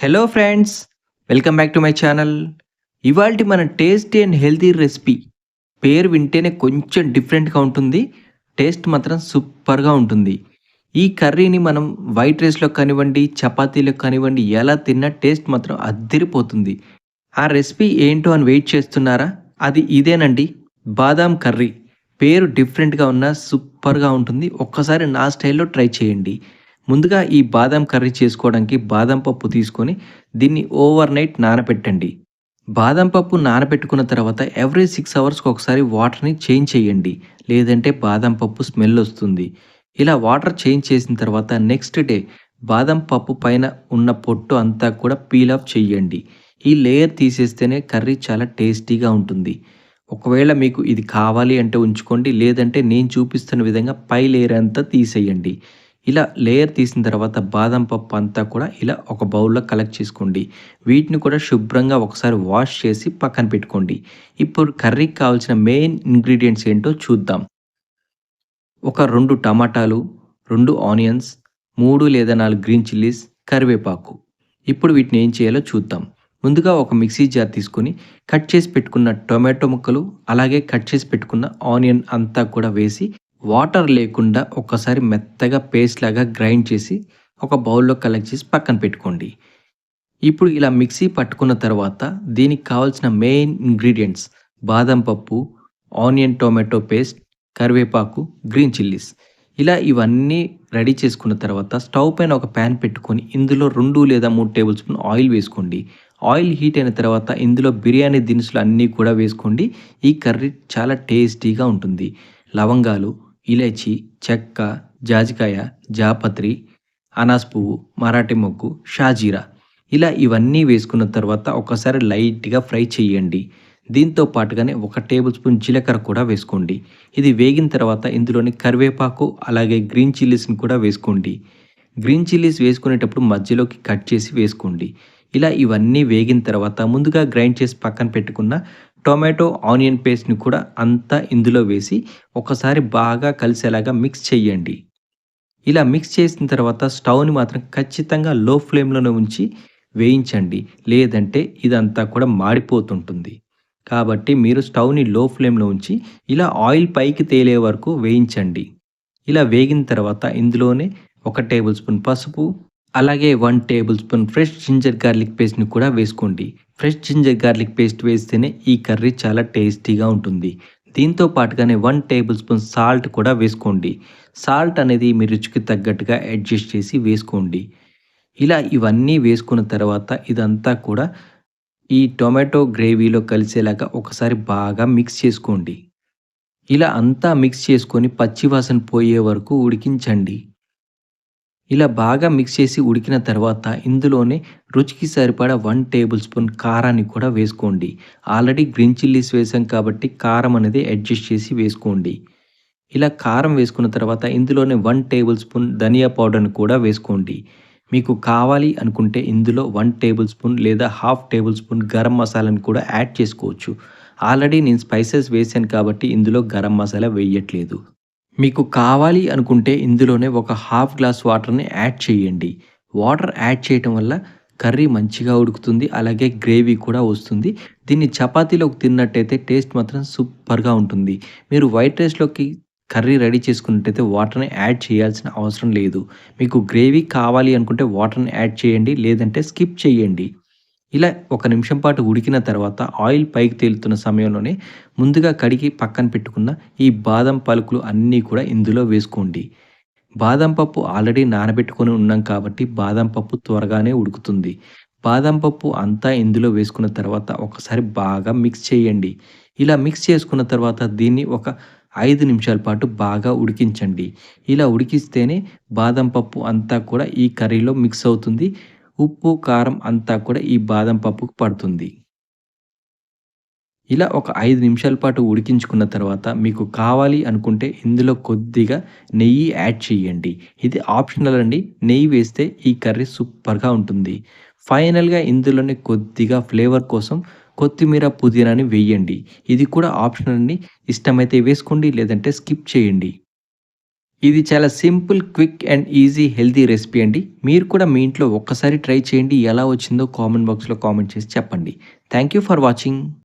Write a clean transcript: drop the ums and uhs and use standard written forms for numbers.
Hello friends, welcome back to my channel. ఇవాల్టి మన tasty and healthy recipe పేరు వింటేనే కొంచెం డిఫరెంట్గా ఉంటుంది. టేస్ట్ మాత్రం సూపర్గా ఉంటుంది. ఈ కర్రీని మనం వైట్ రైస్లో కానివ్వండి, చపాతీలో కానివ్వండి, ఎలా తిన్నా టేస్ట్ మాత్రం అద్దిరిపోతుంది. ఆ రెసిపీ ఏంటో అని వెయిట్ చేస్తున్నారా? అది ఇదేనండి, బాదాం కర్రీ. పేరు డిఫరెంట్గా ఉన్నా సూపర్గా ఉంటుంది. ఒక్కసారి నా స్టైల్లో ట్రై చేయండి. ముందుగా ఈ బాదం కర్రీ చేసుకోవడానికి బాదం పప్పు తీసుకొని దీన్ని ఓవర్ నైట్ నానబెట్టండి. బాదం పప్పు నానబెట్టుకున్న తర్వాత ఎవ్రీ 6 అవర్స్‌కి ఒకసారి వాటర్‌ని చేంజ్ చేయండి. లేదంటే బాదం పప్పు స్మెల్ వస్తుంది. ఇలా వాటర్ చేంజ్ చేసిన తర్వాత నెక్స్ట్ డే బాదం పప్పు పైన ఉన్న పొట్టు అంతా కూడా పీల్ ఆఫ్ చేయండి. ఈ లేయర్ తీసేస్తేనే కర్రీ చాలా టేస్టీగా ఉంటుంది. ఒకవేళ మీకు ఇది కావాలి అంటే ఉంచుకోండి. లేదంటే నేను చూపిస్తున్న విధంగా పై లేయర్ అంతా తీసేయండి. ఇలా లేయర్ తీసిన తర్వాత బాదం పప్పు అంతా కూడా ఇలా ఒక బౌల్‌లో కలెక్ట్ చేసుకోండి. వీటిని కూడా శుభ్రంగా ఒకసారి వాష్ చేసి పక్కన పెట్టుకోండి. ఇప్పుడు కర్రీకి కావాల్సిన మెయిన్ ఇంగ్రీడియెంట్స్ ఏంటో చూద్దాం. ఒక 2 టమాటాలు, 2 ఆనియన్స్, 3 లేదా 4 గ్రీన్ చిల్లీస్, కరివేపాకు. ఇప్పుడు వీటిని ఏం చేయాలో చూద్దాం. ముందుగా ఒక మిక్సీ జార్ తీసుకొని కట్ చేసి పెట్టుకున్న టొమాటో ముక్కలు, అలాగే కట్ చేసి పెట్టుకున్న ఆనియన్ అంతా కూడా వేసి వాటర్ లేకుండా ఒక్కసారి మెత్తగా పేస్ట్ లాగా గ్రైండ్ చేసి ఒక బౌల్‌లో కలెక్ట్ చేసి పక్కన పెట్టుకోండి. ఇప్పుడు ఇలా మిక్సీ పట్టుకున్న తర్వాత దీనికి కావాల్సిన మెయిన్ ఇంగ్రీడియెంట్స్ బాదం పప్పు, ఆనియన్ టొమాటో పేస్ట్, కరివేపాకు, గ్రీన్ చిల్లీస్. ఇలా ఇవన్నీ రెడీ చేసుకున్న తర్వాత స్టవ్ పైన ఒక ప్యాన్ పెట్టుకొని ఇందులో 2 లేదా 3 టేబుల్ స్పూన్ ఆయిల్ వేసుకోండి. ఆయిల్ హీట్ అయిన తర్వాత ఇందులో బిర్యానీ దినుసులు అన్నీ కూడా వేసుకోండి. ఈ కర్రీ చాలా టేస్టీగా ఉంటుంది. లవంగాలు, ఇలైచి, చెక్క, జాజికాయ, జాపత్రి, అనాస్ పువ్వు, మరాఠీ మొగ్గు, షాజీరా. ఇలా ఇవన్నీ వేసుకున్న తర్వాత ఒకసారి లైట్‌గా ఫ్రై చేయండి. దీంతో పాటుగానే ఒక టేబుల్ స్పూన్ జీలకర్ర కూడా వేసుకోండి. ఇది వేగిన తర్వాత ఇందులోని కరివేపాకు అలాగే గ్రీన్ చిల్లీస్‌ని కూడా వేసుకోండి. గ్రీన్ చిల్లీస్ వేసుకునేటప్పుడు మధ్యలోకి కట్ చేసి వేసుకోండి. ఇలా ఇవన్నీ వేగిన తర్వాత ముందుగా గ్రైండ్ చేసి పక్కన పెట్టుకున్న టొమాటో, ఆనియన్ పేస్ట్‌ని కూడా అంతా ఇందులో వేసి ఒకసారి బాగా కలిసేలాగా మిక్స్ చేయండి. ఇలా మిక్స్ చేసిన తర్వాత స్టవ్‌ని మాత్రం ఖచ్చితంగా లో ఫ్లేమ్‌లోనే ఉంచి వేయించండి. లేదంటే ఇదంతా కూడా మాడిపోతుంటుంది. కాబట్టి మీరు స్టవ్‌ని లో ఫ్లేమ్‌లో ఉంచి ఇలా ఆయిల్ పైకి తేలే వరకు వేయించండి. ఇలా వేగిన తర్వాత ఇందులోనే ఒక టేబుల్ స్పూన్ పసుపు, అలాగే 1 table spoon fresh ginger garlic పేస్ట్‌ని కూడా వేసుకోండి. ఫ్రెష్ జింజర్ గార్లిక్ పేస్ట్ వేస్తేనే ఈ కర్రీ చాలా టేస్టీగా ఉంటుంది. దీంతో పాటుగానే 1 టేబుల్ స్పూన్ సాల్ట్ కూడా వేసుకోండి. సాల్ట్ అనేది మీ రుచికి తగ్గట్టుగా అడ్జస్ట్ చేసి వేసుకోండి. ఇలా ఇవన్నీ వేసుకున్న తర్వాత ఇదంతా కూడా ఈ టొమాటో గ్రేవీలో కలిసేలాగా ఒకసారి బాగా మిక్స్ చేసుకోండి. ఇలా అంతా మిక్స్ చేసుకొని పచ్చి వాసన పోయే వరకు ఉడికించండి. ఇలా బాగా మిక్స్ చేసి ఉడికిన తర్వాత ఇందులోనే రుచికి సరిపడా 1 టేబుల్ స్పూన్ కారాన్ని కూడా వేసుకోండి. ఆల్రెడీ గ్రీన్ చిల్లీస్ వేసాం కాబట్టి కారం అనేది అడ్జస్ట్ చేసి వేసుకోండి. ఇలా కారం వేసుకున్న తర్వాత ఇందులోనే 1 టేబుల్ స్పూన్ ధనియా పౌడర్‌ని కూడా వేసుకోండి. మీకు కావాలి అనుకుంటే ఇందులో 1 టేబుల్ స్పూన్ లేదా హాఫ్ టేబుల్ స్పూన్ గరం మసాలాని కూడా యాడ్ చేసుకోవచ్చు. ఆల్రెడీ నేను స్పైసెస్ వేసాను కాబట్టి ఇందులో గరం మసాలా వేయట్లేదు. మీకు కావాలి అనుకుంటే ఇందులోనే ఒక హాఫ్ గ్లాస్ వాటర్‌ని యాడ్ చేయండి. వాటర్ యాడ్ చేయటం వల్ల కర్రీ మంచిగా ఉడుకుతుంది. అలాగే గ్రేవీ కూడా వస్తుంది. దీన్ని చపాతీలోకి తిన్నట్టయితే టేస్ట్ మాత్రం సూపర్‌గా ఉంటుంది. మీరు వైట్ రైస్‌లోకి కర్రీ రెడీ చేసుకున్నట్టయితే వాటర్‌ని యాడ్ చేయాల్సిన అవసరం లేదు. మీకు గ్రేవీ కావాలి అనుకుంటే వాటర్‌ని యాడ్ చేయండి. లేదంటే స్కిప్ చేయండి. ఇలా ఒక నిమిషం పాటు ఉడికిన తర్వాత ఆయిల్ పైకి తేలుతున్న సమయంలోనే ముందుగా కడిగి పక్కన పెట్టుకున్న ఈ బాదం పలుకులు అన్నీ కూడా ఇందులో వేసుకోండి. బాదం పప్పు ఆల్రెడీ నానబెట్టుకొని ఉన్నాం కాబట్టి బాదం పప్పు త్వరగానే ఉడుకుతుంది. బాదం పప్పు అంతా ఇందులో వేసుకున్న తర్వాత ఒకసారి బాగా మిక్స్ చేయండి. ఇలా మిక్స్ చేసుకున్న తర్వాత దీన్ని ఒక 5 నిమిషాల పాటు బాగా ఉడికించండి. ఇలా ఉడికిస్తేనే బాదం పప్పు అంతా కూడా ఈ కర్రీలో మిక్స్ అవుతుంది. ఉప్పు, కారం అంతా కూడా ఈ బాదం పప్పుకు పడుతుంది. ఇలా ఒక 5 నిమిషాల పాటు ఉడికించుకున్న తర్వాత మీకు కావాలి అనుకుంటే ఇందులో కొద్దిగా నెయ్యి యాడ్ చేయండి. ఇది ఆప్షనల్ అండి. నెయ్యి వేస్తే ఈ కర్రీ సూపర్‌గా ఉంటుంది. ఫైనల్‌గా ఇందులోనే కొద్దిగా ఫ్లేవర్ కోసం కొత్తిమీర, పుదీనాని వేయండి. ఇది కూడా ఆప్షనల్ అండి. ఇష్టమైతే వేసుకోండి లేదంటే స్కిప్ చేయండి. ఇది చాలా simple, quick and easy healthy recipe అండి. మీరు కూడా మీ ఇంట్లో ఒక్కసారి ట్రై చేయండి. ఎలా వచ్చిందో కామెంట్ బాక్స్‌లో కామెంట్ చేసి చెప్పండి. Thank you for watching.